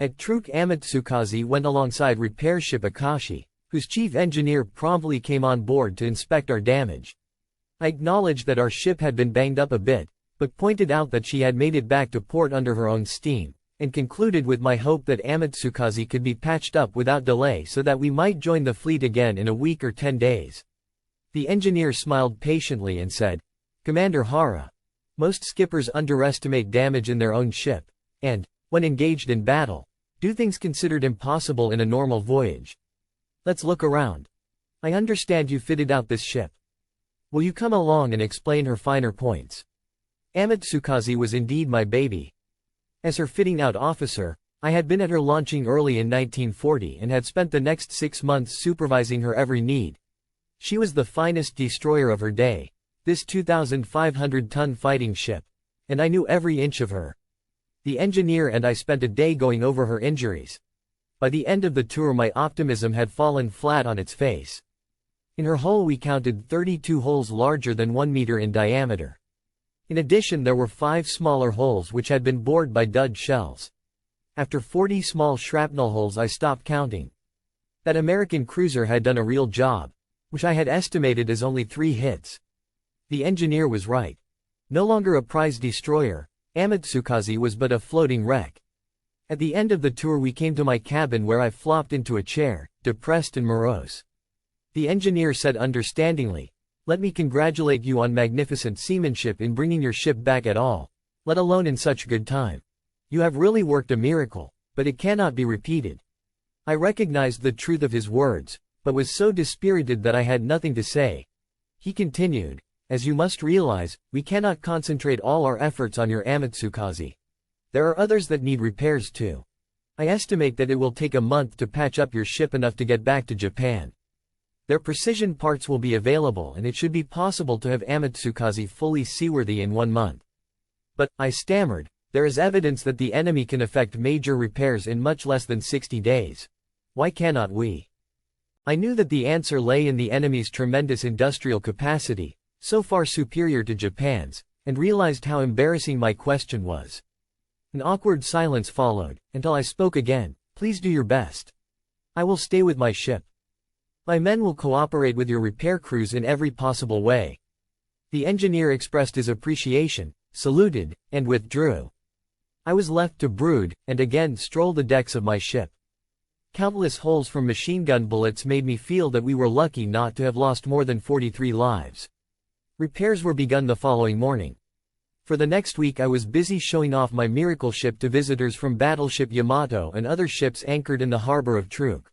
At Truk, Amatsukaze went alongside repair ship Akashi, whose chief engineer promptly came on board to inspect our damage. I acknowledged that our ship had been banged up a bit, but pointed out that she had made it back to port under her own steam, and concluded with my hope that Amatsukaze could be patched up without delay so that we might join the fleet again in a week or 10 days. The engineer smiled patiently and said, "Commander Hara, most skippers underestimate damage in their own ship, and, when engaged in battle, do things considered impossible in a normal voyage. Let's look around. I understand you fitted out this ship. Will you come along and explain her finer points?" Amatsukaze was indeed my baby. As her fitting-out officer, I had been at her launching early in 1940 and had spent the next 6 months supervising her every need. She was the finest destroyer of her day, this 2,500-ton fighting ship, and I knew every inch of her. The engineer and I spent a day going over her injuries. By the end of the tour my optimism had fallen flat on its face. In her hull we counted 32 holes larger than 1 meter in diameter. In addition there were 5 smaller holes which had been bored by dud shells. After 40 small shrapnel holes I stopped counting. That American cruiser had done a real job, which I had estimated as only 3 hits. The engineer was right. No longer a prize destroyer, Amatsukaze was but a floating wreck. At the end of the tour we came to my cabin where I flopped into a chair, depressed and morose. The engineer said understandingly, "Let me congratulate you on magnificent seamanship in bringing your ship back at all, let alone in such good time. You have really worked a miracle, but it cannot be repeated." I recognized the truth of his words, but was so dispirited that I had nothing to say. He continued, "As you must realize, we cannot concentrate all our efforts on your Amatsukaze. There are others that need repairs too. I estimate that it will take a month to patch up your ship enough to get back to Japan. Their precision parts will be available and it should be possible to have Amatsukaze fully seaworthy in 1 month. But," I stammered, "there is evidence that the enemy can effect major repairs in much less than 60 days. Why cannot we?" I knew that the answer lay in the enemy's tremendous industrial capacity, so far superior to Japan's, and realized how embarrassing my question was. An awkward silence followed, until I spoke again. "Please do your best. I will stay with my ship. My men will cooperate with your repair crews in every possible way." The engineer expressed his appreciation, saluted, and withdrew. I was left to brood, and again stroll the decks of my ship. Countless holes from machine gun bullets made me feel that we were lucky not to have lost more than 43 lives. Repairs were begun the following morning. For the next week I was busy showing off my miracle ship to visitors from battleship Yamamoto and other ships anchored in the harbor of Truk.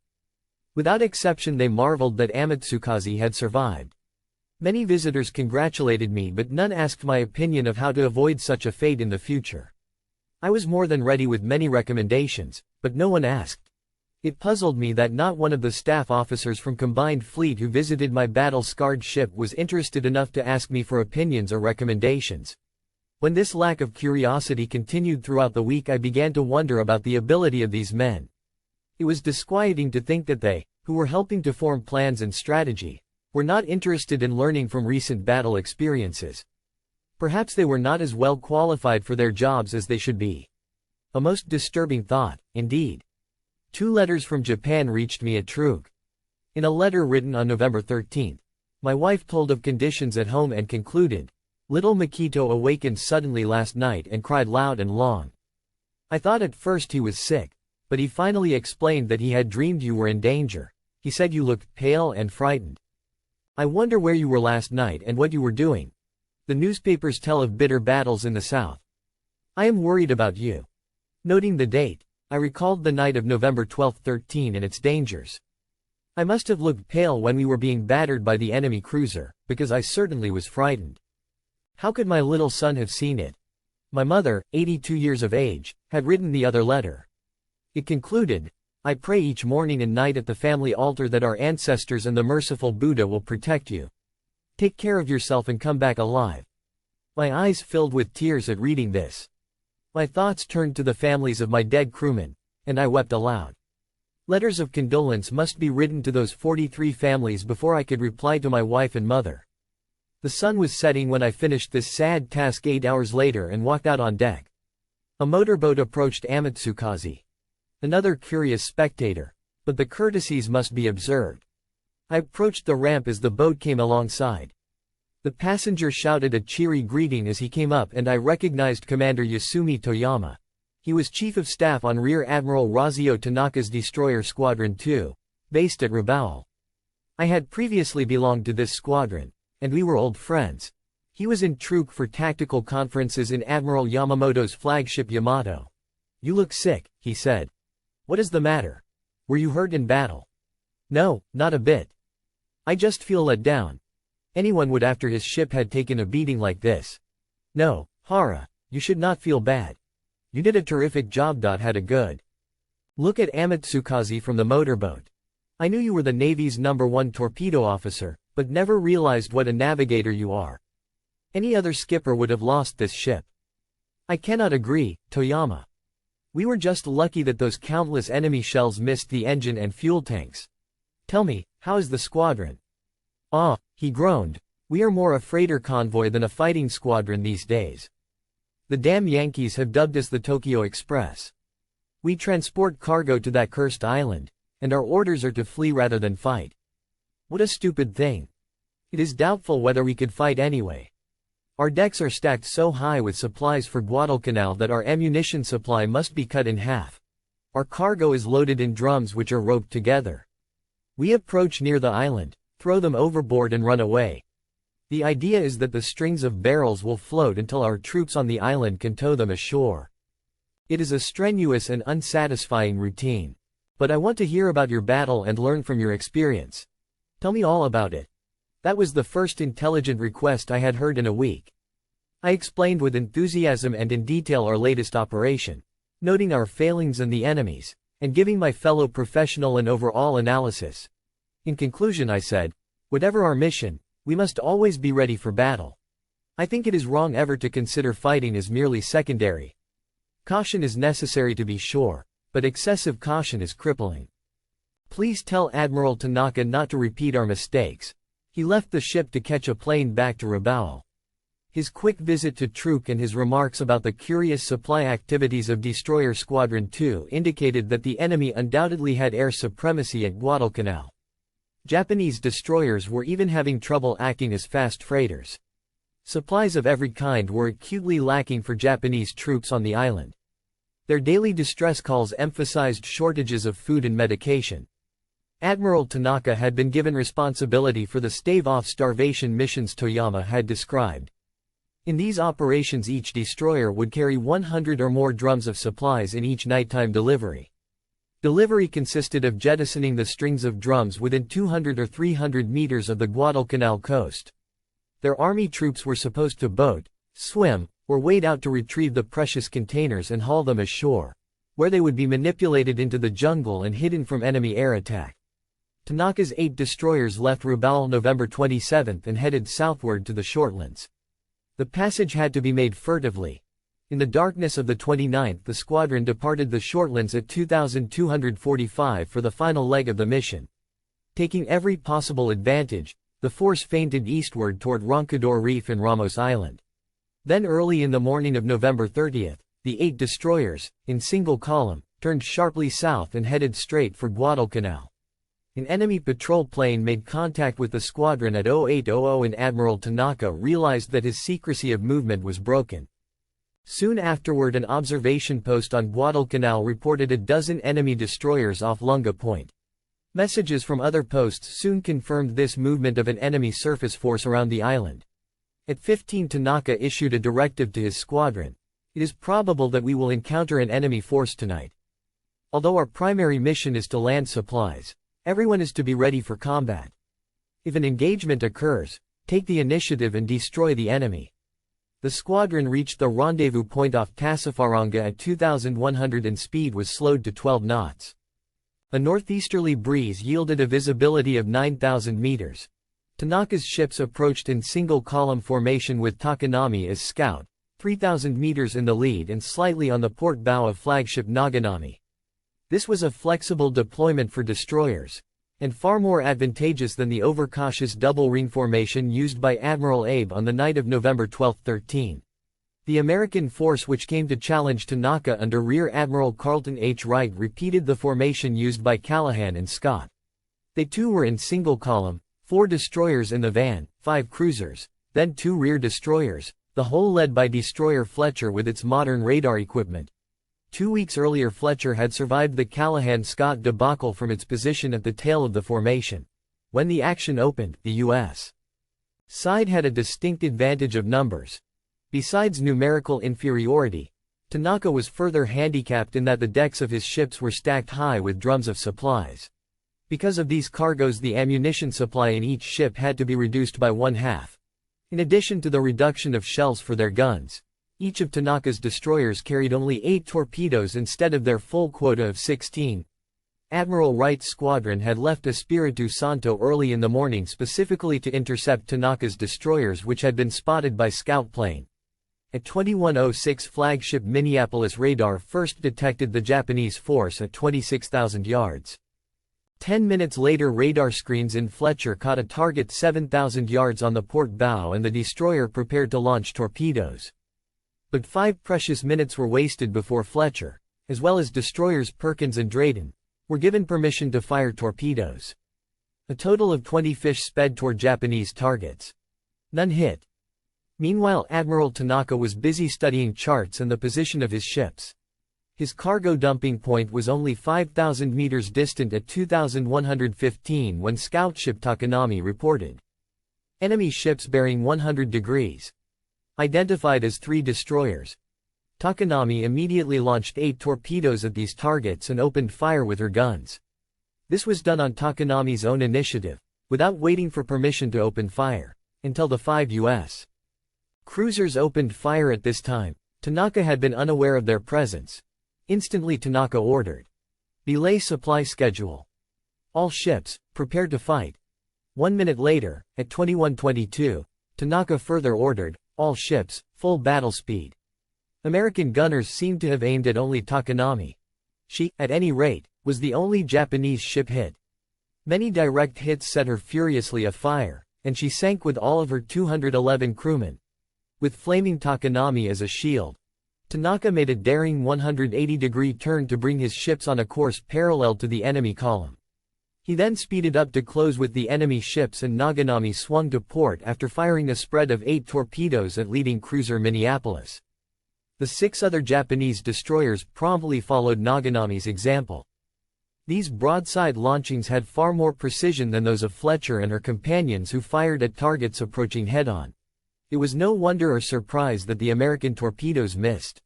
Without exception they marveled that Amatsukaze had survived. Many visitors congratulated me but none asked my opinion of how to avoid such a fate in the future. I was more than ready with many recommendations, but no one asked. It puzzled me that not one of the staff officers from Combined Fleet who visited my battle-scarred ship was interested enough to ask me for opinions or recommendations. When this lack of curiosity continued throughout the week I began to wonder about the ability of these men. It was disquieting to think that they, who were helping to form plans and strategy, were not interested in learning from recent battle experiences. Perhaps they were not as well qualified for their jobs as they should be. A most disturbing thought, indeed. 2 letters from Japan reached me at Truk. In a letter written on November 13, my wife told of conditions at home and concluded, "Little Makito awakened suddenly last night and cried loud and long. I thought at first he was sick, but he finally explained that he had dreamed you were in danger. He said you looked pale and frightened. I wonder where you were last night and what you were doing. The newspapers tell of bitter battles in the south. I am worried about you." Noting the date, I recalled the night of November 12-13 and its dangers. I must have looked pale when we were being battered by the enemy cruiser, because I certainly was frightened. How could my little son have seen it? My mother, 82 years of age, had written the other letter. It concluded, "I pray each morning and night at the family altar that our ancestors and the merciful Buddha will protect you. Take care of yourself and come back alive." My eyes filled with tears at reading this. My thoughts turned to the families of my dead crewmen, and I wept aloud. Letters of condolence must be written to those 43 families before I could reply to my wife and mother. The sun was setting when I finished this sad task 8 hours later and walked out on deck. A motorboat approached Amatsukaze. Another curious spectator. But the courtesies must be observed. I approached the ramp as the boat came alongside. The passenger shouted a cheery greeting as he came up and I recognized Commander Yasumi Toyama. He was Chief of Staff on Rear Admiral Razio Tanaka's Destroyer Squadron 2, based at Rabaul. I had previously belonged to this squadron, and we were old friends. He was in Truk for tactical conferences in Admiral Yamamoto's flagship Yamato. "You look sick," he said. "What is the matter? Were you hurt in battle?" "No, not a bit. I just feel let down. Anyone would after his ship had taken a beating like this." "No, Hara, you should not feel bad. You did a terrific job. Had a good look at Amatsukaze from the motorboat. I knew you were the Navy's #1 torpedo officer, but never realized what a navigator you are. Any other skipper would have lost this ship." "I cannot agree, Toyama. We were just lucky that those countless enemy shells missed the engine and fuel tanks. Tell me, how is the squadron?" "Ah," he groaned. "We are more a freighter convoy than a fighting squadron these days. The damn Yankees have dubbed us the Tokyo Express. We transport cargo to that cursed island, and our orders are to flee rather than fight. What a stupid thing. It is doubtful whether we could fight anyway. Our decks are stacked so high with supplies for Guadalcanal that our ammunition supply must be cut in half. Our cargo is loaded in drums which are roped together. We approach near the island, throw them overboard and run away. The idea is that the strings of barrels will float until our troops on the island can tow them ashore. It is a strenuous and unsatisfying routine. But I want to hear about your battle and learn from your experience. Tell me all about it." That was the first intelligent request I had heard in a week. I explained with enthusiasm and in detail our latest operation, noting our failings and the enemies, and giving my fellow professional an overall analysis. In conclusion I said, "Whatever our mission, we must always be ready for battle. I think it is wrong ever to consider fighting as merely secondary. Caution is necessary to be sure, but excessive caution is crippling. Please tell Admiral Tanaka not to repeat our mistakes." He left the ship to catch a plane back to Rabaul. His quick visit to Truk and his remarks about the curious supply activities of Destroyer Squadron 2 indicated that the enemy undoubtedly had air supremacy at Guadalcanal. Japanese destroyers were even having trouble acting as fast freighters. Supplies of every kind were acutely lacking for Japanese troops on the island. Their daily distress calls emphasized shortages of food and medication. Admiral Tanaka had been given responsibility for the stave-off starvation missions Toyama had described. In these operations each destroyer would carry 100 or more drums of supplies in each nighttime delivery. Delivery consisted of jettisoning the strings of drums within 200 or 300 meters of the Guadalcanal coast. Their army troops were supposed to boat, swim, or wade out to retrieve the precious containers and haul them ashore, where they would be manipulated into the jungle and hidden from enemy air attack. Tanaka's 8 destroyers left Rabaul November 27 and headed southward to the Shortlands. The passage had to be made furtively. In the darkness of the 29th the squadron departed the Shortlands at 2245 for the final leg of the mission. Taking every possible advantage, the force feinted eastward toward Roncador Reef and Ramos Island. Then early in the morning of November 30, the 8 destroyers, in single column, turned sharply south and headed straight for Guadalcanal. An enemy patrol plane made contact with the squadron at 0800 and Admiral Tanaka realized that his secrecy of movement was broken. Soon afterward an observation post on Guadalcanal reported a dozen enemy destroyers off Lunga Point. Messages from other posts soon confirmed this movement of an enemy surface force around the island. At 15 Tanaka issued a directive to his squadron. "It is probable that we will encounter an enemy force tonight. Although our primary mission is to land supplies, everyone is to be ready for combat. If an engagement occurs, take the initiative and destroy the enemy." The squadron reached the rendezvous point off Tassafaronga at 2100 and speed was slowed to 12 knots. A northeasterly breeze yielded a visibility of 9,000 meters. Tanaka's ships approached in single-column formation with Takanami as scout, 3,000 meters in the lead and slightly on the port bow of flagship Naganami. This was a flexible deployment for destroyers, and far more advantageous than the overcautious double-ring formation used by Admiral Abe on the night of November 12-13. The American force which came to challenge Tanaka under Rear Admiral Carleton H. Wright repeated the formation used by Callahan and Scott. They too were in single column, 4 destroyers in the van, 5 cruisers, then 2 rear destroyers, the whole led by destroyer Fletcher with its modern radar equipment. 2 weeks earlier Fletcher had survived the Callahan-Scott debacle from its position at the tail of the formation. When the action opened, the U.S. side had a distinct advantage of numbers. Besides numerical inferiority, Tanaka was further handicapped in that the decks of his ships were stacked high with drums of supplies. Because of these cargoes, the ammunition supply in each ship had to be reduced by 1/2. In addition to the reduction of shells for their guns, each of Tanaka's destroyers carried only 8 torpedoes instead of their full quota of 16. Admiral Wright's squadron had left Espiritu Santo early in the morning specifically to intercept Tanaka's destroyers, which had been spotted by scout plane. At 21:06 flagship Minneapolis radar first detected the Japanese force at 26,000 yards. 10 minutes later radar screens in Fletcher caught a target 7,000 yards on the port bow and the destroyer prepared to launch torpedoes. But 5 precious minutes were wasted before Fletcher, as well as destroyers Perkins and Drayton, were given permission to fire torpedoes. A total of 20 fish sped toward Japanese targets. None hit. Meanwhile, Admiral Tanaka was busy studying charts and the position of his ships. His cargo dumping point was only 5,000 meters distant at 2,115 when scout ship Takanami reported. Enemy ships bearing 100 degrees. Identified as 3 destroyers. Takanami immediately launched 8 torpedoes at these targets and opened fire with her guns. This was done on Takanami's own initiative, without waiting for permission to open fire, until the 5 U.S. cruisers opened fire at this time. Tanaka had been unaware of their presence. Instantly Tanaka ordered, "Belay supply schedule. All ships, prepare to fight." 1 minute later, at 21:22, Tanaka further ordered, "All ships, full battle speed." American gunners seemed to have aimed at only Takanami. She, at any rate, was the only Japanese ship hit. Many direct hits set her furiously afire, and she sank with all of her 211 crewmen. With flaming Takanami as a shield, Tanaka made a daring 180-degree turn to bring his ships on a course parallel to the enemy column. He then speeded up to close with the enemy ships and Naganami swung to port after firing a spread of 8 torpedoes at leading cruiser Minneapolis. The 6 other Japanese destroyers promptly followed Naganami's example. These broadside launchings had far more precision than those of Fletcher and her companions who fired at targets approaching head-on. It was no wonder or surprise that the American torpedoes missed.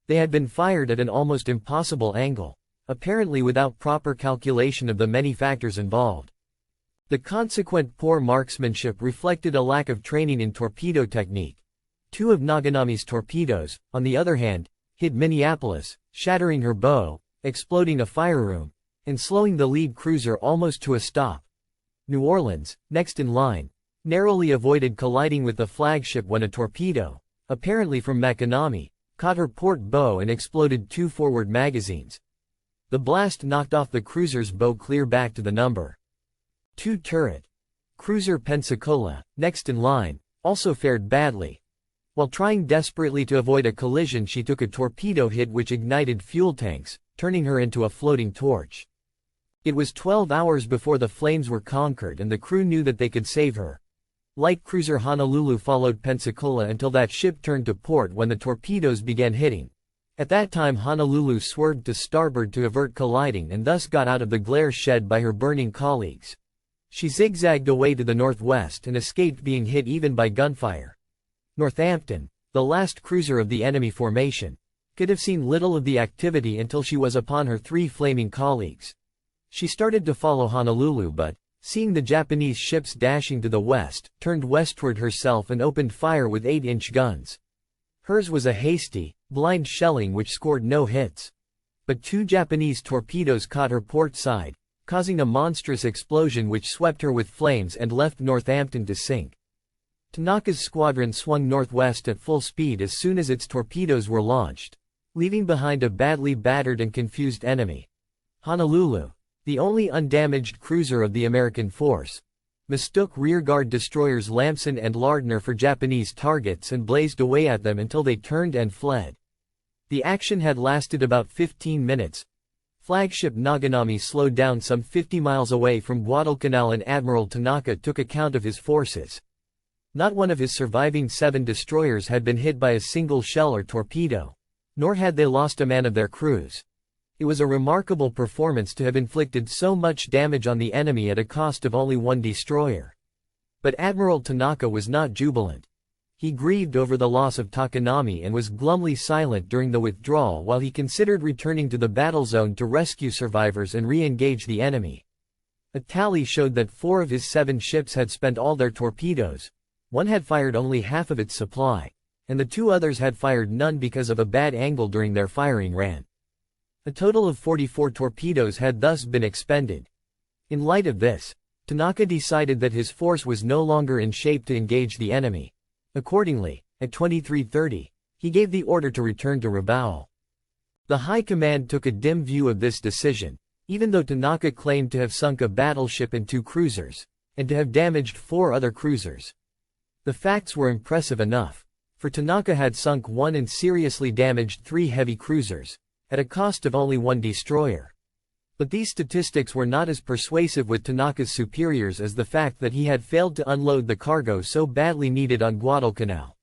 They had been fired at an almost impossible angle, apparently without proper calculation of the many factors involved. The consequent poor marksmanship reflected a lack of training in torpedo technique. 2 of Naganami's torpedoes, on the other hand, hit Minneapolis, shattering her bow, exploding a fire room, and slowing the lead cruiser almost to a stop. New Orleans, next in line, narrowly avoided colliding with the flagship when a torpedo, apparently from Makanami, caught her port bow and exploded 2 forward magazines. The blast knocked off the cruiser's bow clear back to the number 2 turret. Cruiser Pensacola, next in line, also fared badly. While trying desperately to avoid a collision, she took a torpedo hit which ignited fuel tanks, turning her into a floating torch. It was 12 hours before the flames were conquered and the crew knew that they could save her. Light cruiser Honolulu followed Pensacola until that ship turned to port when the torpedoes began hitting. At that time Honolulu swerved to starboard to avert colliding and thus got out of the glare shed by her burning colleagues. She zigzagged away to the northwest and escaped being hit even by gunfire. Northampton, the last cruiser of the enemy formation, could have seen little of the activity until she was upon her 3 flaming colleagues. She started to follow Honolulu but, seeing the Japanese ships dashing to the west, turned westward herself and opened fire with 8-inch guns. Hers was a hasty, blind shelling which scored no hits. But 2 Japanese torpedoes caught her port side, causing a monstrous explosion which swept her with flames and left Northampton to sink. Tanaka's squadron swung northwest at full speed as soon as its torpedoes were launched, leaving behind a badly battered and confused enemy. Honolulu, the only undamaged cruiser of the American force, mistook rearguard destroyers Lamson and Lardner for Japanese targets and blazed away at them until they turned and fled. The action had lasted about 15 minutes. Flagship Naganami slowed down some 50 miles away from Guadalcanal and Admiral Tanaka took account of his forces. Not one of his surviving 7 destroyers had been hit by a single shell or torpedo, nor had they lost a man of their crews. It was a remarkable performance to have inflicted so much damage on the enemy at a cost of only 1 destroyer. But Admiral Tanaka was not jubilant. He grieved over the loss of Takanami and was glumly silent during the withdrawal while he considered returning to the battle zone to rescue survivors and re-engage the enemy. A tally showed that 4 of his 7 ships had spent all their torpedoes, 1 had fired only half of its supply, and the 2 others had fired none because of a bad angle during their firing ran. A total of 44 torpedoes had thus been expended. In light of this, Tanaka decided that his force was no longer in shape to engage the enemy. Accordingly, at 23:30, he gave the order to return to Rabaul. The High Command took a dim view of this decision, even though Tanaka claimed to have sunk a battleship and 2 cruisers, and to have damaged 4 other cruisers. The facts were impressive enough, for Tanaka had sunk 1 and seriously damaged 3 heavy cruisers, at a cost of only 1 destroyer. But these statistics were not as persuasive with Tanaka's superiors as the fact that he had failed to unload the cargo so badly needed on Guadalcanal.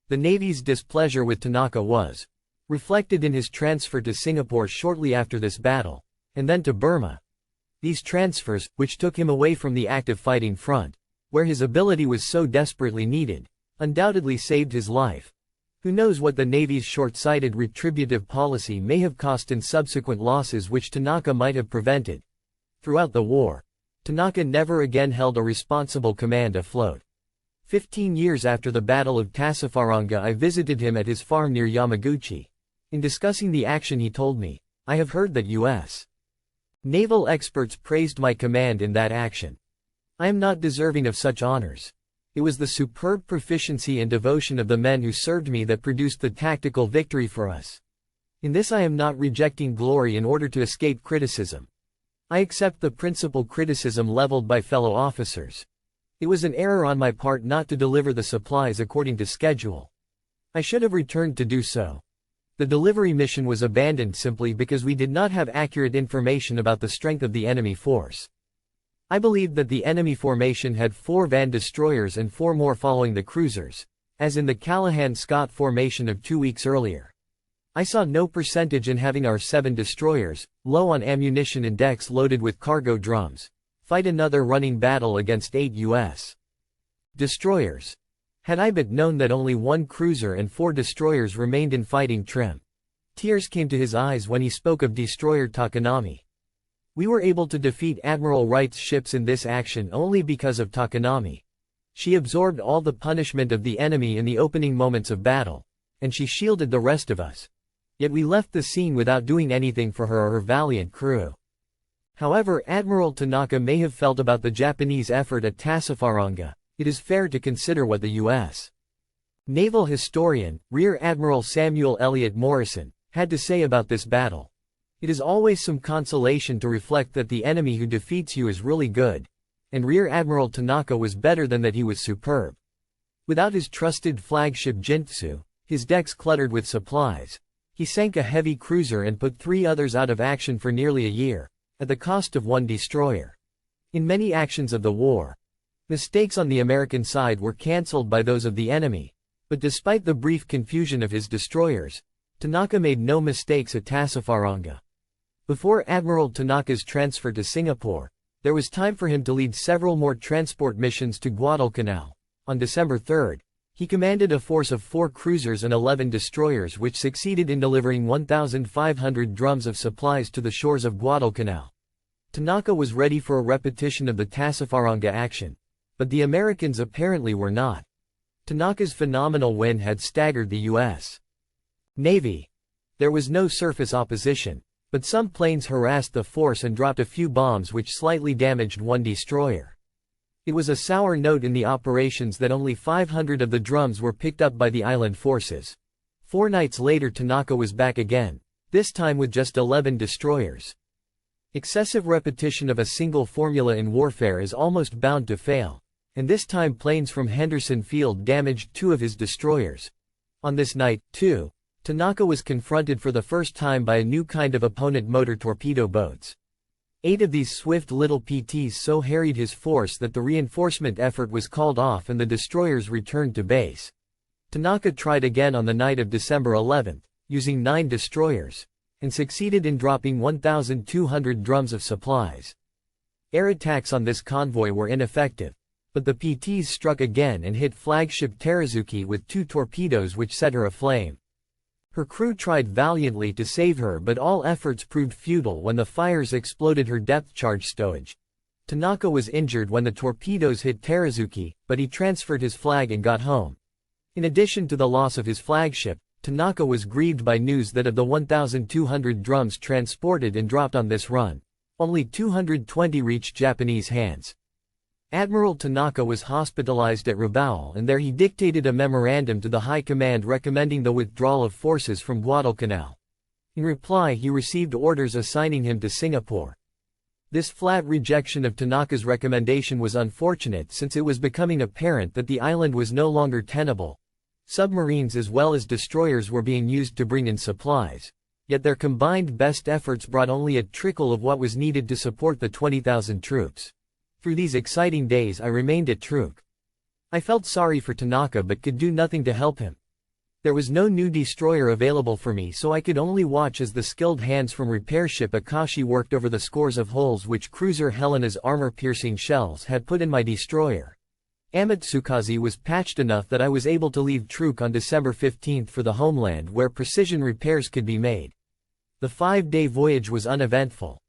The Navy's displeasure with Tanaka was reflected in his transfer to Singapore shortly after this battle, and then to Burma. These transfers, which took him away from the active fighting front, where his ability was so desperately needed, undoubtedly saved his life. Who knows what the Navy's short-sighted retributive policy may have cost in subsequent losses which Tanaka might have prevented. Throughout the war, Tanaka never again held a responsible command afloat. 15 years after the Battle of Tassafaronga, I visited him at his farm near Yamaguchi. In discussing the action, he told me, "I have heard that U.S. naval experts praised my command in that action. I am not deserving of such honors. It was the superb proficiency and devotion of the men who served me that produced the tactical victory for us. In this I am not rejecting glory in order to escape criticism. I accept the principal criticism leveled by fellow officers. It was an error on my part not to deliver the supplies according to schedule. I should have returned to do so. The delivery mission was abandoned simply because we did not have accurate information about the strength of the enemy force. I believed that the enemy formation had 4 van destroyers and 4 more following the cruisers, as in the Callahan-Scott formation of 2 weeks earlier. I saw no percentage in having our 7 destroyers, low on ammunition and decks loaded with cargo drums, fight another running battle against 8 U.S. destroyers. Had I but known that only 1 cruiser and 4 destroyers remained in fighting trim." Tears came to his eyes when he spoke of destroyer Takanami. "We were able to defeat Admiral Wright's ships in this action only because of Takanami. She absorbed all the punishment of the enemy in the opening moments of battle, and she shielded the rest of us. Yet we left the scene without doing anything for her or her valiant crew." However Admiral Tanaka may have felt about the Japanese effort at Tassafaronga, it is fair to consider what the U.S. naval historian, Rear Admiral Samuel Eliot Morrison, had to say about this battle. "It is always some consolation to reflect that the enemy who defeats you is really good, and Rear Admiral Tanaka was better than that he was superb. Without his trusted flagship Jintsu, his decks cluttered with supplies, he sank a heavy cruiser and put 3 others out of action for nearly a year, at the cost of 1 destroyer. In many actions of the war, mistakes on the American side were cancelled by those of the enemy, but despite the brief confusion of his destroyers, Tanaka made no mistakes at Tassafaronga. Before Admiral Tanaka's transfer to Singapore, there was time for him to lead several more transport missions to Guadalcanal. On December 3, he commanded a force of 4 cruisers and 11 destroyers which succeeded in delivering 1,500 drums of supplies to the shores of Guadalcanal. Tanaka was ready for a repetition of the Tassafaronga action, but the Americans apparently were not. Tanaka's phenomenal win had staggered the U.S. Navy. There was no surface opposition, but some planes harassed the force and dropped a few bombs which slightly damaged 1 destroyer. It was a sour note in the operations that only 500 of the drums were picked up by the island forces. 4 nights later Tanaka was back again, this time with just 11 destroyers. Excessive repetition of a single formula in warfare is almost bound to fail, and this time planes from Henderson Field damaged 2 of his destroyers. On this night, too, Tanaka was confronted for the first time by a new kind of opponent motor torpedo boats. 8 of these swift little PTs so harried his force that the reinforcement effort was called off and the destroyers returned to base. Tanaka tried again on the night of December 11, using 9 destroyers, and succeeded in dropping 1,200 drums of supplies. Air attacks on this convoy were ineffective, but the PTs struck again and hit flagship Terazuki with 2 torpedoes which set her aflame. Her crew tried valiantly to save her, but all efforts proved futile when the fires exploded her depth-charge stowage. Tanaka was injured when the torpedoes hit Terazuki, but he transferred his flag and got home. In addition to the loss of his flagship, Tanaka was grieved by news that of the 1,200 drums transported and dropped on this run, only 220 reached Japanese hands. Admiral Tanaka was hospitalized at Rabaul, and there he dictated a memorandum to the High Command recommending the withdrawal of forces from Guadalcanal. In reply, he received orders assigning him to Singapore. This flat rejection of Tanaka's recommendation was unfortunate since it was becoming apparent that the island was no longer tenable. Submarines as well as destroyers were being used to bring in supplies, yet their combined best efforts brought only a trickle of what was needed to support the 20,000 troops. Through these exciting days I remained at Truk. I felt sorry for Tanaka but could do nothing to help him. There was no new destroyer available for me, so I could only watch as the skilled hands from repair ship Akashi worked over the scores of holes which cruiser Helena's armor-piercing shells had put in my destroyer. Amatsukaze was patched enough that I was able to leave Truk on December 15 for the homeland where precision repairs could be made. The 5-day voyage was uneventful.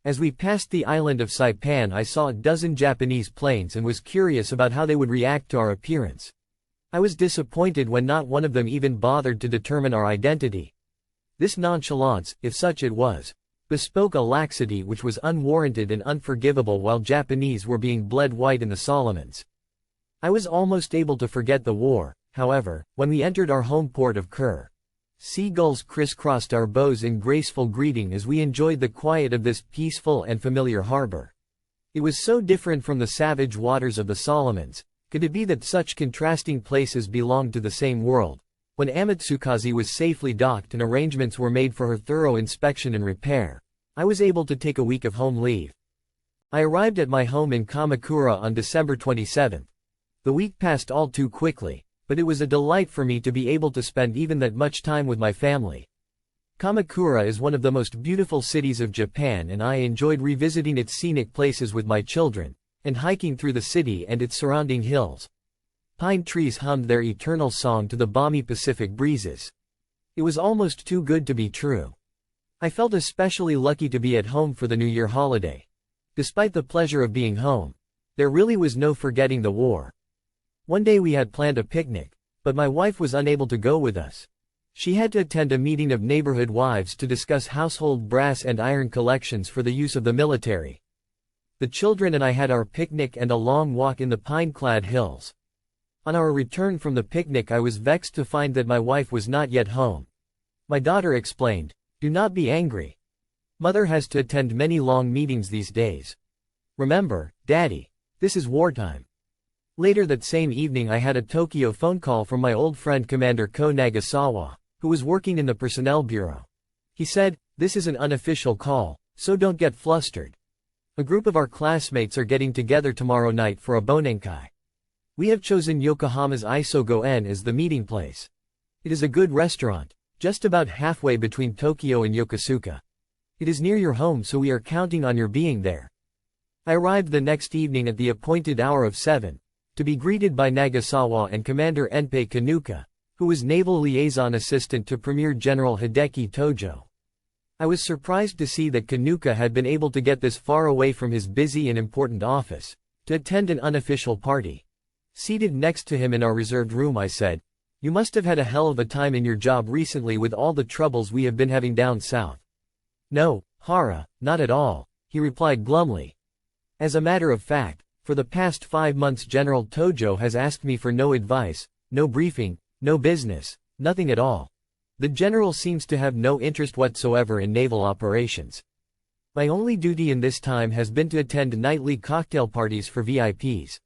As we passed the island of Saipan, I saw a dozen Japanese planes and was curious about how they would react to our appearance. I was disappointed when not one of them even bothered to determine our identity. This nonchalance, if such it was, bespoke a laxity which was unwarranted and unforgivable while Japanese were being bled white in the Solomons. I was almost able to forget the war, however, when we entered our home port of Kure. Seagulls crisscrossed our bows in graceful greeting as we enjoyed the quiet of this peaceful and familiar harbor. It was so different from the savage waters of the Solomons. Could it be that such contrasting places belonged to the same world? When Amatsukaze was safely docked and arrangements were made for her thorough inspection and repair, I was able to take a week of home leave. I arrived at my home in Kamakura on December 27. The week passed all too quickly, but it was a delight for me to be able to spend even that much time with my family. Kamakura is one of the most beautiful cities of Japan, and I enjoyed revisiting its scenic places with my children, and hiking through the city and its surrounding hills. Pine trees hummed their eternal song to the balmy Pacific breezes. It was almost too good to be true. I felt especially lucky to be at home for the New Year holiday. Despite the pleasure of being home, there really was no forgetting the war. One day we had planned a picnic, but my wife was unable to go with us. She had to attend a meeting of neighborhood wives to discuss household brass and iron collections for the use of the military. The children and I had our picnic and a long walk in the pine-clad hills. On our return from the picnic, I was vexed to find that my wife was not yet home. My daughter explained, "Do not be angry. Mother has to attend many long meetings these days. Remember, Daddy, this is wartime." Later that same evening I had a Tokyo phone call from my old friend Commander Ko Nagasawa, who was working in the personnel bureau. He said, "This is an unofficial call, so don't get flustered. A group of our classmates are getting together tomorrow night for a bonenkai. We have chosen Yokohama's Isogo-en as the meeting place. It is a good restaurant, just about halfway between Tokyo and Yokosuka. It is near your home, so we are counting on your being there." I arrived the next evening at the appointed hour of 7. To be greeted by Nagasawa and Commander Enpei Kanuka, who was Naval Liaison Assistant to Premier General Hideki Tojo. I was surprised to see that Kanuka had been able to get this far away from his busy and important office, to attend an unofficial party. Seated next to him in our reserved room I said, "You must have had a hell of a time in your job recently with all the troubles we have been having down south." "No, Hara, not at all," he replied glumly. "As a matter of fact, for the past 5 months General Tojo has asked me for no advice, no briefing, no business, nothing at all. The general seems to have no interest whatsoever in naval operations." My only duty in this time has been to attend nightly cocktail parties for VIPs.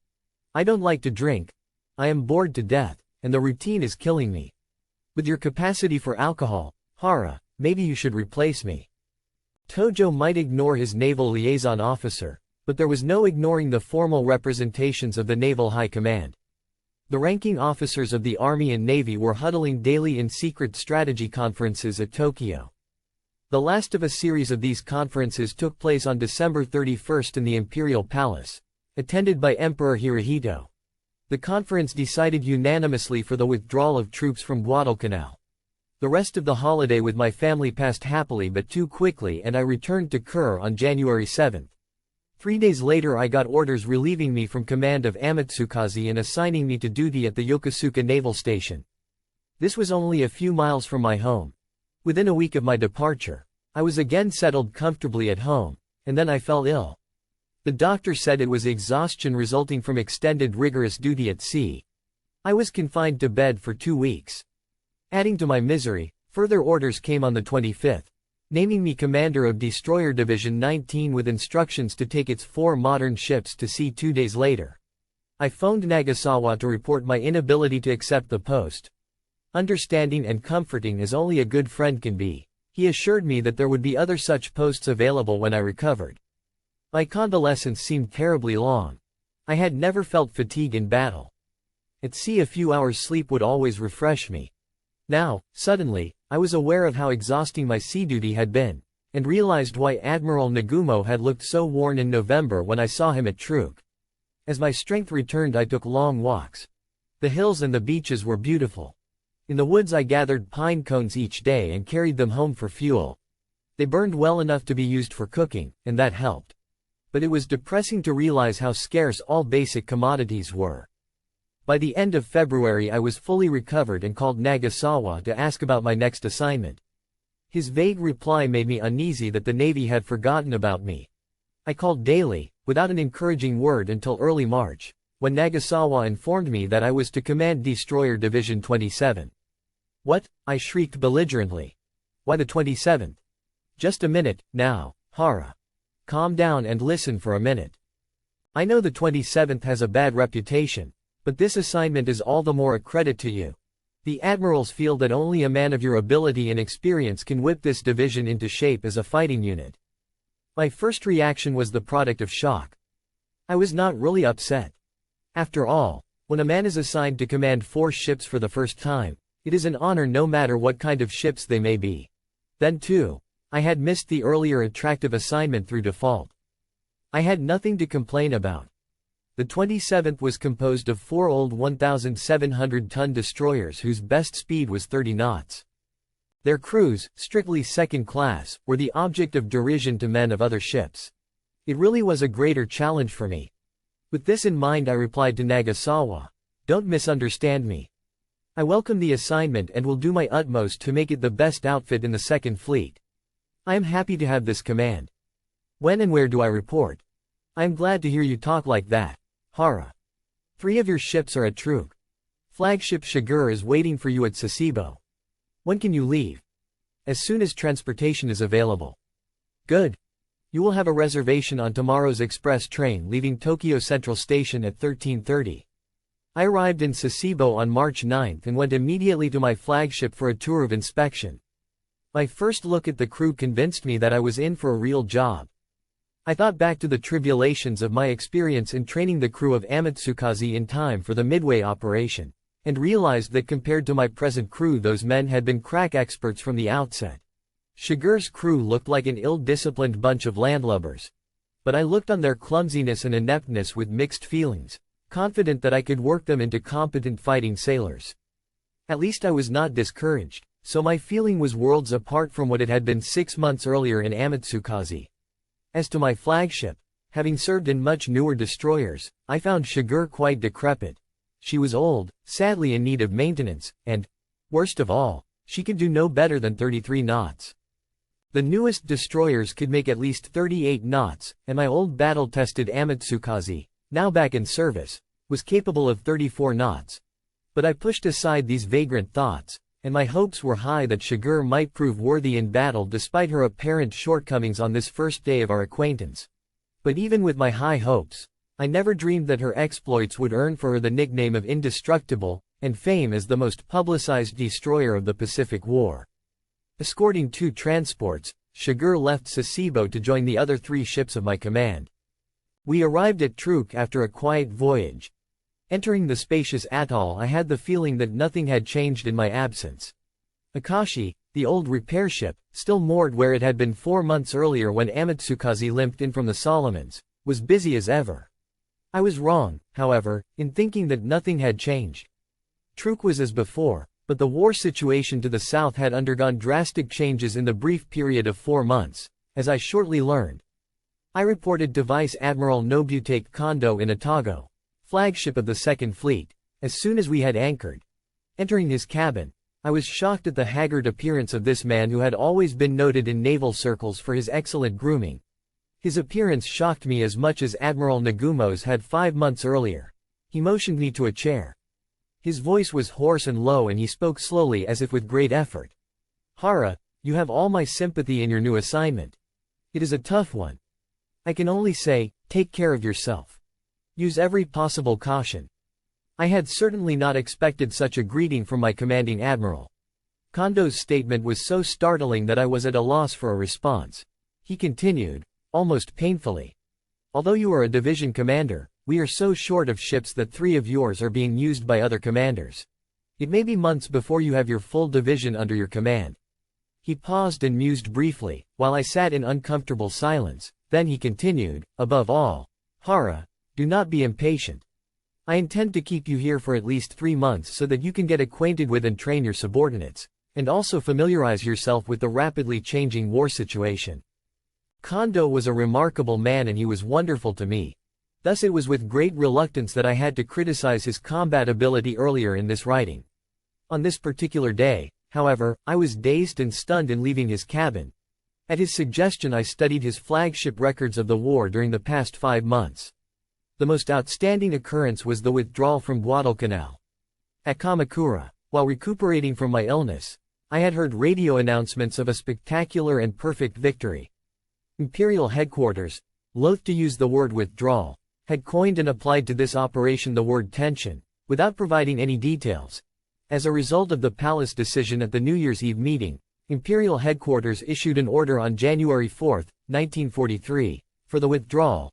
I don't like to drink. I am bored to death, and the routine is killing me. With your capacity for alcohol, Hara, maybe you should replace me. Tojo might ignore his naval liaison officer, but there was no ignoring the formal representations of the Naval High Command. The ranking officers of the Army and Navy were huddling daily in secret strategy conferences at Tokyo. The last of a series of these conferences took place on December 31 in the Imperial Palace, attended by Emperor Hirohito. The conference decided unanimously for the withdrawal of troops from Guadalcanal. The rest of the holiday with my family passed happily but too quickly, and I returned to Kure on January 7. 3 days later I got orders relieving me from command of Amatsukaze and assigning me to duty at the Yokosuka Naval Station. This was only a few miles from my home. Within a week of my departure, I was again settled comfortably at home, and then I fell ill. The doctor said it was exhaustion resulting from extended rigorous duty at sea. I was confined to bed for 2 weeks. Adding to my misery, further orders came on the 25th. Naming me commander of Destroyer Division 19 with instructions to take its 4 modern ships to sea 2 days later. I phoned Nagasawa to report my inability to accept the post. Understanding and comforting as only a good friend can be, he assured me that there would be other such posts available when I recovered. My convalescence seemed terribly long. I had never felt fatigue in battle. At sea a few hours sleep would always refresh me. Now, suddenly, I was aware of how exhausting my sea duty had been, and realized why Admiral Nagumo had looked so worn in November when I saw him at Truk. As my strength returned I took long walks. The hills and the beaches were beautiful. In the woods I gathered pine cones each day and carried them home for fuel. They burned well enough to be used for cooking, and that helped. But it was depressing to realize how scarce all basic commodities were. By the end of February I was fully recovered and called Nagasawa to ask about my next assignment. His vague reply made me uneasy that the Navy had forgotten about me. I called daily, without an encouraging word until early March, when Nagasawa informed me that I was to command Destroyer Division 27. What? I shrieked belligerently. Why the 27th? Just a minute, now, Hara. Calm down and listen for a minute. I know the 27th has a bad reputation, but this assignment is all the more a credit to you. The admirals feel that only a man of your ability and experience can whip this division into shape as a fighting unit. My first reaction was the product of shock. I was not really upset. After all, when a man is assigned to command 4 ships for the first time, it is an honor no matter what kind of ships they may be. Then too, I had missed the earlier attractive assignment through default. I had nothing to complain about. The 27th was composed of 4 old 1,700-ton destroyers whose best speed was 30 knots. Their crews, strictly second class, were the object of derision to men of other ships. It really was a greater challenge for me. With this in mind I replied to Nagasawa, "Don't misunderstand me. I welcome the assignment and will do my utmost to make it the best outfit in the Second Fleet. I am happy to have this command. When and where do I report? I am glad to hear you talk like that, Hara. 3 of your ships are at Truk. Flagship Shigur is waiting for you at Sasebo. When can you leave? As soon as transportation is available. Good. You will have a reservation on tomorrow's express train leaving Tokyo Central Station at 13:30. I arrived in Sasebo on March 9 and went immediately to my flagship for a tour of inspection. My first look at the crew convinced me that I was in for a real job. I thought back to the tribulations of my experience in training the crew of Amatsukaze in time for the Midway operation, and realized that compared to my present crew those men had been crack experts from the outset. Shigur's crew looked like an ill-disciplined bunch of landlubbers. But I looked on their clumsiness and ineptness with mixed feelings, confident that I could work them into competent fighting sailors. At least I was not discouraged, so my feeling was worlds apart from what it had been 6 months earlier in Amatsukaze. As to my flagship, having served in much newer destroyers, I found Shigur quite decrepit. She was old, sadly in need of maintenance, and, worst of all, she could do no better than 33 knots. The newest destroyers could make at least 38 knots, and my old battle-tested Amatsukaze, now back in service, was capable of 34 knots. But I pushed aside these vagrant thoughts, and my hopes were high that Shiger might prove worthy in battle despite her apparent shortcomings on this first day of our acquaintance. But even with my high hopes, I never dreamed that her exploits would earn for her the nickname of Indestructible, and fame as the most publicized destroyer of the Pacific War. Escorting 2 transports, Shiger left Sasebo to join the other 3 ships of my command. We arrived at Truk after a quiet voyage. Entering the spacious atoll, I had the feeling that nothing had changed in my absence. Akashi, the old repair ship, still moored where it had been 4 months earlier when Amatsukaze limped in from the Solomons, was busy as ever. I was wrong, however, in thinking that nothing had changed. Truk was as before, but the war situation to the south had undergone drastic changes in the brief period of 4 months, as I shortly learned. I reported to Vice Admiral Nobutake Kondo in Otago, flagship of the Second Fleet, as soon as we had anchored. Entering his cabin, I was shocked at the haggard appearance of this man who had always been noted in naval circles for his excellent grooming. His appearance shocked me as much as Admiral Nagumo's had 5 months earlier. He motioned me to a chair. His voice was hoarse and low and he spoke slowly as if with great effort. "Hara, you have all my sympathy in your new assignment. It is a tough one. I can only say, take care of yourself. Use every possible caution." I had certainly not expected such a greeting from my commanding admiral. Kondo's statement was so startling that I was at a loss for a response. He continued, almost painfully. "Although you are a division commander, we are so short of ships that 3 of yours are being used by other commanders. It may be months before you have your full division under your command." He paused and mused briefly, while I sat in uncomfortable silence. Then he continued, "Above all, Hara, do not be impatient. I intend to keep you here for at least 3 months so that you can get acquainted with and train your subordinates, and also familiarize yourself with the rapidly changing war situation." Kondo was a remarkable man and he was wonderful to me. Thus it was with great reluctance that I had to criticize his combat ability earlier in this writing. On this particular day, however, I was dazed and stunned in leaving his cabin. At his suggestion I studied his flagship records of the war during the past 5 months. The most outstanding occurrence was the withdrawal from Guadalcanal. At Kamakura, while recuperating from my illness, I had heard radio announcements of a spectacular and perfect victory. Imperial headquarters, loath to use the word withdrawal, had coined and applied to this operation the word tension, without providing any details. As a result of the palace decision at the New Year's Eve meeting, Imperial headquarters issued an order on January 4, 1943, for the withdrawal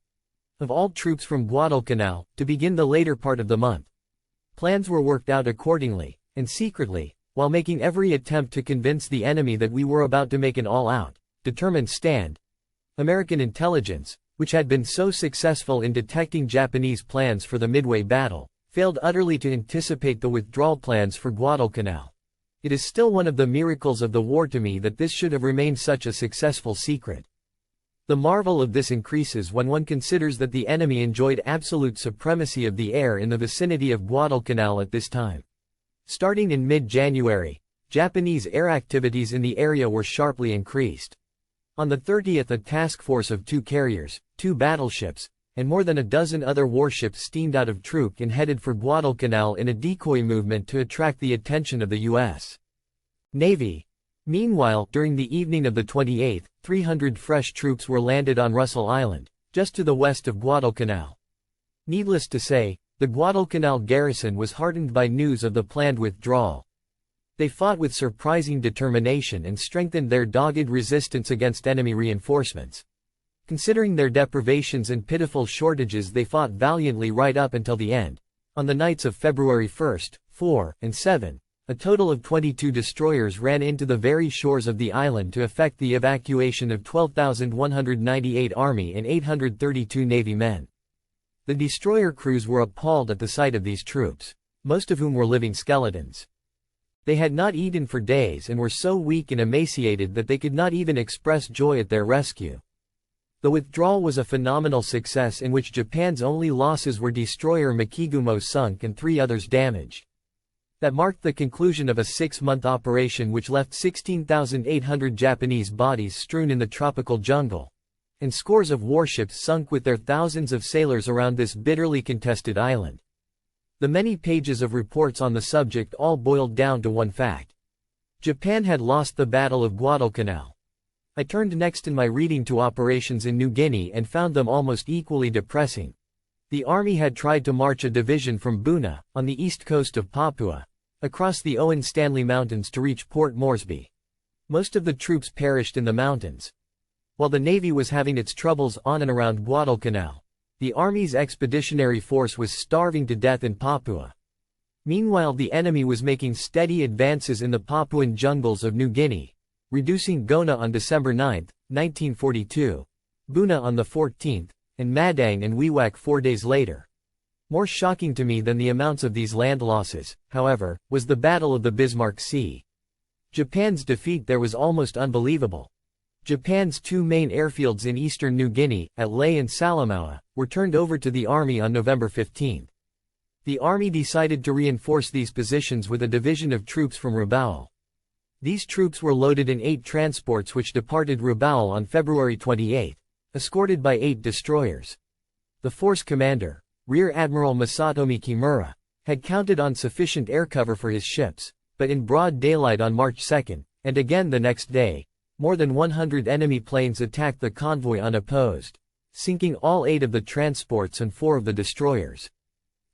of all troops from Guadalcanal, to begin the later part of the month. Plans were worked out accordingly, and secretly, while making every attempt to convince the enemy that we were about to make an all-out, determined stand. American intelligence, which had been so successful in detecting Japanese plans for the Midway battle, failed utterly to anticipate the withdrawal plans for Guadalcanal. It is still one of the miracles of the war to me that this should have remained such a successful secret. The marvel of this increases when one considers that the enemy enjoyed absolute supremacy of the air in the vicinity of Guadalcanal at this time. Starting in mid-January, Japanese air activities in the area were sharply increased. On the 30th, a task force of 2 carriers, 2 battleships, and more than a dozen other warships steamed out of Truk and headed for Guadalcanal in a decoy movement to attract the attention of the U.S. Navy. Meanwhile, during the evening of the 28th, 300 fresh troops were landed on Russell Island, just to the west of Guadalcanal. Needless to say, the Guadalcanal garrison was heartened by news of the planned withdrawal. They fought with surprising determination and strengthened their dogged resistance against enemy reinforcements. Considering their deprivations and pitiful shortages, they fought valiantly right up until the end. On the nights of February 1, 4, and 7, a total of 22 destroyers ran into the very shores of the island to effect the evacuation of 12,198 Army and 832 Navy men. The destroyer crews were appalled at the sight of these troops, most of whom were living skeletons. They had not eaten for days and were so weak and emaciated that they could not even express joy at their rescue. The withdrawal was a phenomenal success in which Japan's only losses were destroyer Makigumo sunk and 3 others damaged. That marked the conclusion of a 6-month operation which left 16,800 Japanese bodies strewn in the tropical jungle, and scores of warships sunk with their thousands of sailors around this bitterly contested island. The many pages of reports on the subject all boiled down to one fact. Japan had lost the Battle of Guadalcanal. I turned next in my reading to operations in New Guinea and found them almost equally depressing. The army had tried to march a division from Buna, on the east coast of Papua, across the Owen Stanley Mountains to reach Port Moresby. Most of the troops perished in the mountains. While the Navy was having its troubles on and around Guadalcanal, the Army's expeditionary force was starving to death in Papua. Meanwhile, the enemy was making steady advances in the Papuan jungles of New Guinea, reducing Gona on December 9, 1942, Buna on the 14th, and Madang and Wewak 4 days later. More shocking to me than the amounts of these land losses, however, was the Battle of the Bismarck Sea. Japan's defeat there was almost unbelievable. Japan's two main airfields in eastern New Guinea, at Lae and Salamaua, were turned over to the army on November 15. The army decided to reinforce these positions with a division of troops from Rabaul. These troops were loaded in 8 transports which departed Rabaul on February 28, escorted by 8 destroyers. The force commander, Rear Admiral Masatomi Kimura, had counted on sufficient air cover for his ships, but in broad daylight on March 2, and again the next day, more than 100 enemy planes attacked the convoy unopposed, sinking all 8 of the transports and 4 of the destroyers.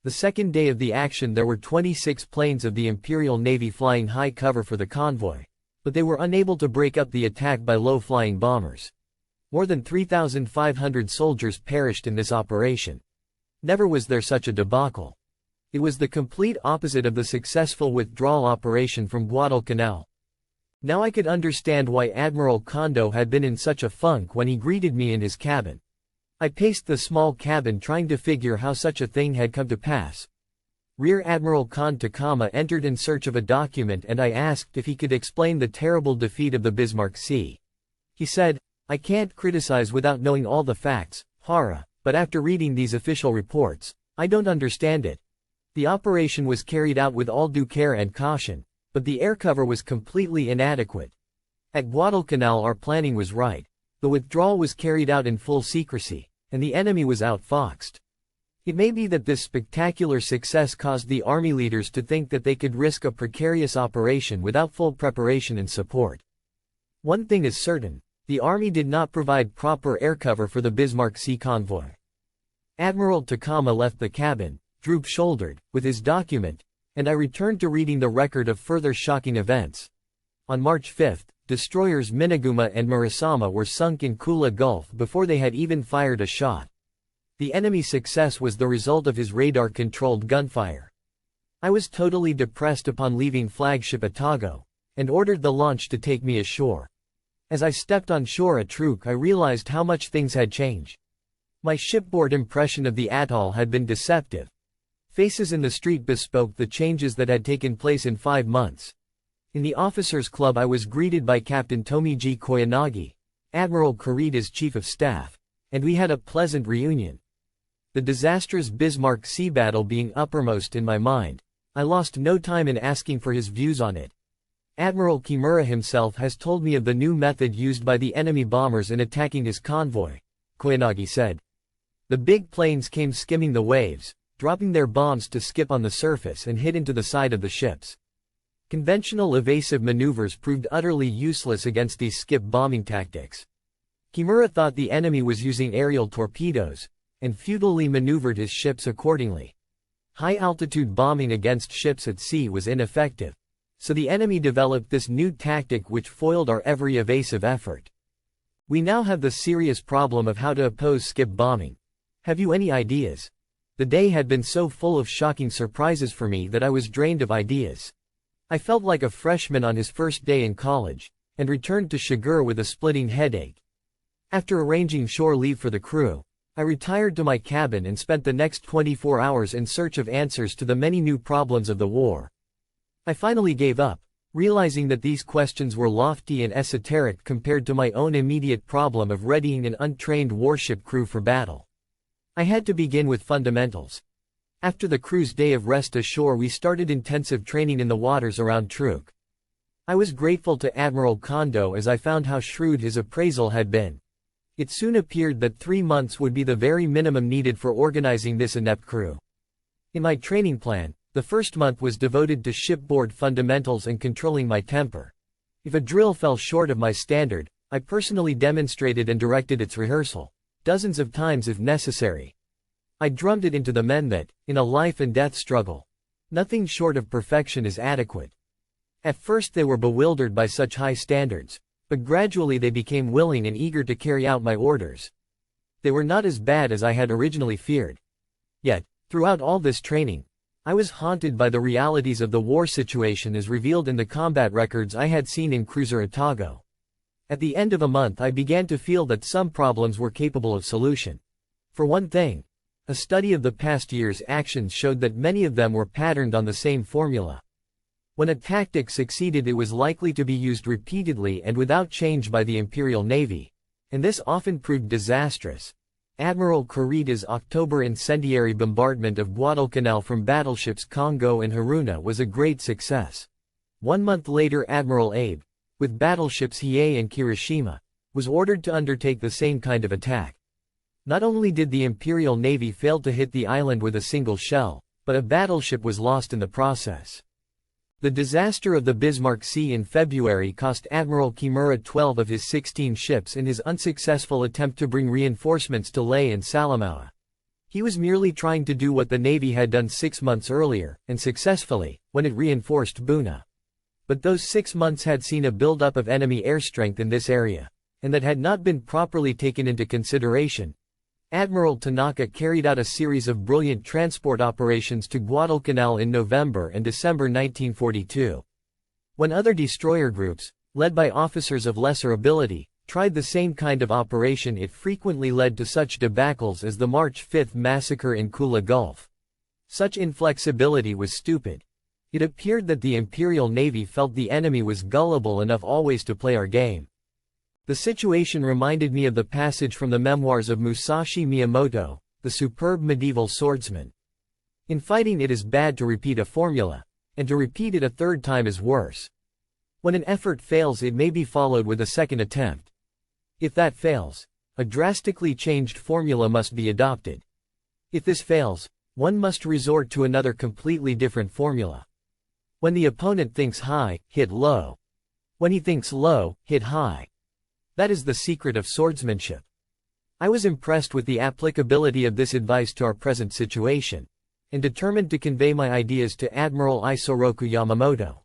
The second day of the action there were 26 planes of the Imperial Navy flying high cover for the convoy, but they were unable to break up the attack by low-flying bombers. More than 3,500 soldiers perished in this operation. Never was there such a debacle. It was the complete opposite of the successful withdrawal operation from Guadalcanal. Now I could understand why Admiral Kondo had been in such a funk when he greeted me in his cabin. I paced the small cabin trying to figure how such a thing had come to pass. Rear Admiral Khan Takama entered in search of a document and I asked if he could explain the terrible defeat of the Bismarck Sea. He said, "I can't criticize without knowing all the facts, Hara, but after reading these official reports, I don't understand it. The operation was carried out with all due care and caution, but the air cover was completely inadequate. At Guadalcanal our planning was right. The withdrawal was carried out in full secrecy, and the enemy was outfoxed. It may be that this spectacular success caused the army leaders to think that they could risk a precarious operation without full preparation and support. One thing is certain, the army did not provide proper air cover for the Bismarck Sea convoy." Admiral Takama left the cabin, droop-shouldered, with his document, and I returned to reading the record of further shocking events. On March 5, destroyers Minaguma and Murasama were sunk in Kula Gulf before they had even fired a shot. The enemy's success was the result of his radar-controlled gunfire. I was totally depressed upon leaving flagship Otago, and ordered the launch to take me ashore. As I stepped on shore at Truk I realized how much things had changed. My shipboard impression of the atoll had been deceptive. Faces in the street bespoke the changes that had taken place in 5 months. In the officers' club I was greeted by Captain Tomiji Koyanagi, Admiral Kurita's chief of staff, and we had a pleasant reunion. The disastrous Bismarck Sea battle being uppermost in my mind, I lost no time in asking for his views on it. Admiral Kimura himself has told me of the new method used by the enemy bombers in attacking his convoy, Koyanagi said. The big planes came skimming the waves, dropping their bombs to skip on the surface and hit into the side of the ships. Conventional evasive maneuvers proved utterly useless against these skip bombing tactics. Kimura thought the enemy was using aerial torpedoes, and futilely maneuvered his ships accordingly. High-altitude bombing against ships at sea was ineffective, so the enemy developed this new tactic which foiled our every evasive effort. We now have the serious problem of how to oppose skip bombing. Have you any ideas? The day had been so full of shocking surprises for me that I was drained of ideas. I felt like a freshman on his first day in college, and returned to Shigur with a splitting headache. After arranging shore leave for the crew, I retired to my cabin and spent the next 24 hours in search of answers to the many new problems of the war. I finally gave up, realizing that these questions were lofty and esoteric compared to my own immediate problem of readying an untrained warship crew for battle. I had to begin with fundamentals. After the crew's day of rest ashore we started intensive training in the waters around Truk. I was grateful to Admiral Kondo as I found how shrewd his appraisal had been. It soon appeared that 3 months would be the very minimum needed for organizing this inept crew. In my training plan, the first month was devoted to shipboard fundamentals and controlling my temper. If a drill fell short of my standard, I personally demonstrated and directed its rehearsal, dozens of times if necessary. I drummed it into the men that, in a life-and-death struggle, nothing short of perfection is adequate. At first they were bewildered by such high standards, but gradually they became willing and eager to carry out my orders. They were not as bad as I had originally feared. Yet, throughout all this training, I was haunted by the realities of the war situation as revealed in the combat records I had seen in cruiser Otago. At the end of a month I began to feel that some problems were capable of solution. For one thing, a study of the past year's actions showed that many of them were patterned on the same formula. When a tactic succeeded, it was likely to be used repeatedly and without change by the Imperial Navy, and this often proved disastrous. Admiral Kurita's October incendiary bombardment of Guadalcanal from battleships Congo and Haruna was a great success. 1 month later, Admiral Abe, with battleships Hiei and Kirishima, was ordered to undertake the same kind of attack. Not only did the Imperial Navy fail to hit the island with a single shell, but a battleship was lost in the process. The disaster of the Bismarck Sea in February cost Admiral Kimura 12 of his 16 ships in his unsuccessful attempt to bring reinforcements to Lae and Salamaua. He was merely trying to do what the Navy had done 6 months earlier, and successfully, when it reinforced Buna. But those 6 months had seen a buildup of enemy air strength in this area, and that had not been properly taken into consideration. Admiral Tanaka carried out a series of brilliant transport operations to Guadalcanal in November and December 1942. When other destroyer groups, led by officers of lesser ability, tried the same kind of operation, it frequently led to such debacles as the March 5 massacre in Kula Gulf. Such inflexibility was stupid. It appeared that the Imperial Navy felt the enemy was gullible enough always to play our game. The situation reminded me of the passage from the memoirs of Musashi Miyamoto, the superb medieval swordsman. In fighting, it is bad to repeat a formula, and to repeat it a third time is worse. When an effort fails, it may be followed with a second attempt. If that fails, a drastically changed formula must be adopted. If this fails, one must resort to another completely different formula. When the opponent thinks high, hit low. When he thinks low, hit high. That is the secret of swordsmanship. I was impressed with the applicability of this advice to our present situation, and determined to convey my ideas to Admiral Isoroku Yamamoto.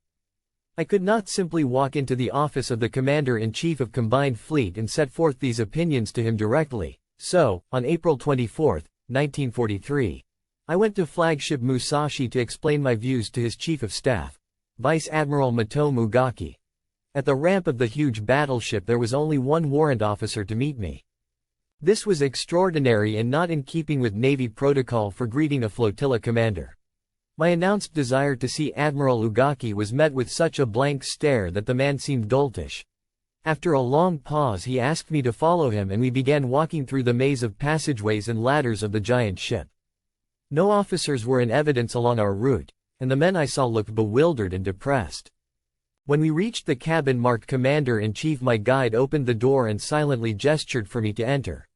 I could not simply walk into the office of the Commander-in-Chief of Combined Fleet and set forth these opinions to him directly, so, on April 24, 1943, I went to flagship Musashi to explain my views to his Chief of Staff, Vice Admiral Mato Mugaki. At the ramp of the huge battleship there was only one warrant officer to meet me. This was extraordinary and not in keeping with Navy protocol for greeting a flotilla commander. My announced desire to see Admiral Ugaki was met with such a blank stare that the man seemed doltish. After a long pause he asked me to follow him and we began walking through the maze of passageways and ladders of the giant ship. No officers were in evidence along our route, and the men I saw looked bewildered and depressed. When we reached the cabin marked Commander-in-Chief, my guide opened the door and silently gestured for me to enter.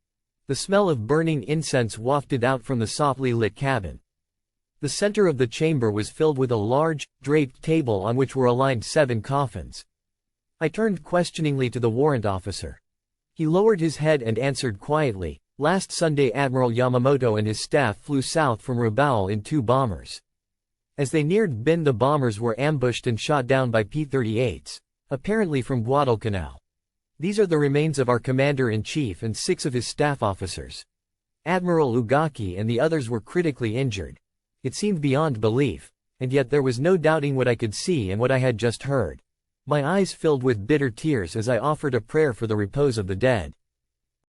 The smell of burning incense wafted out from the softly lit cabin. The center of the chamber was filled with a large, draped table on which were aligned 7 coffins. I turned questioningly to the warrant officer. He lowered his head and answered quietly, "Last Sunday Admiral Yamamoto and his staff flew south from Rabaul in 2 bombers. As they neared Bin, the bombers were ambushed and shot down by P-38s, apparently from Guadalcanal. These are the remains of our Commander-in-Chief and 6 of his staff officers. Admiral Ugaki and the others were critically injured." It seemed beyond belief, and yet there was no doubting what I could see and what I had just heard. My eyes filled with bitter tears as I offered a prayer for the repose of the dead.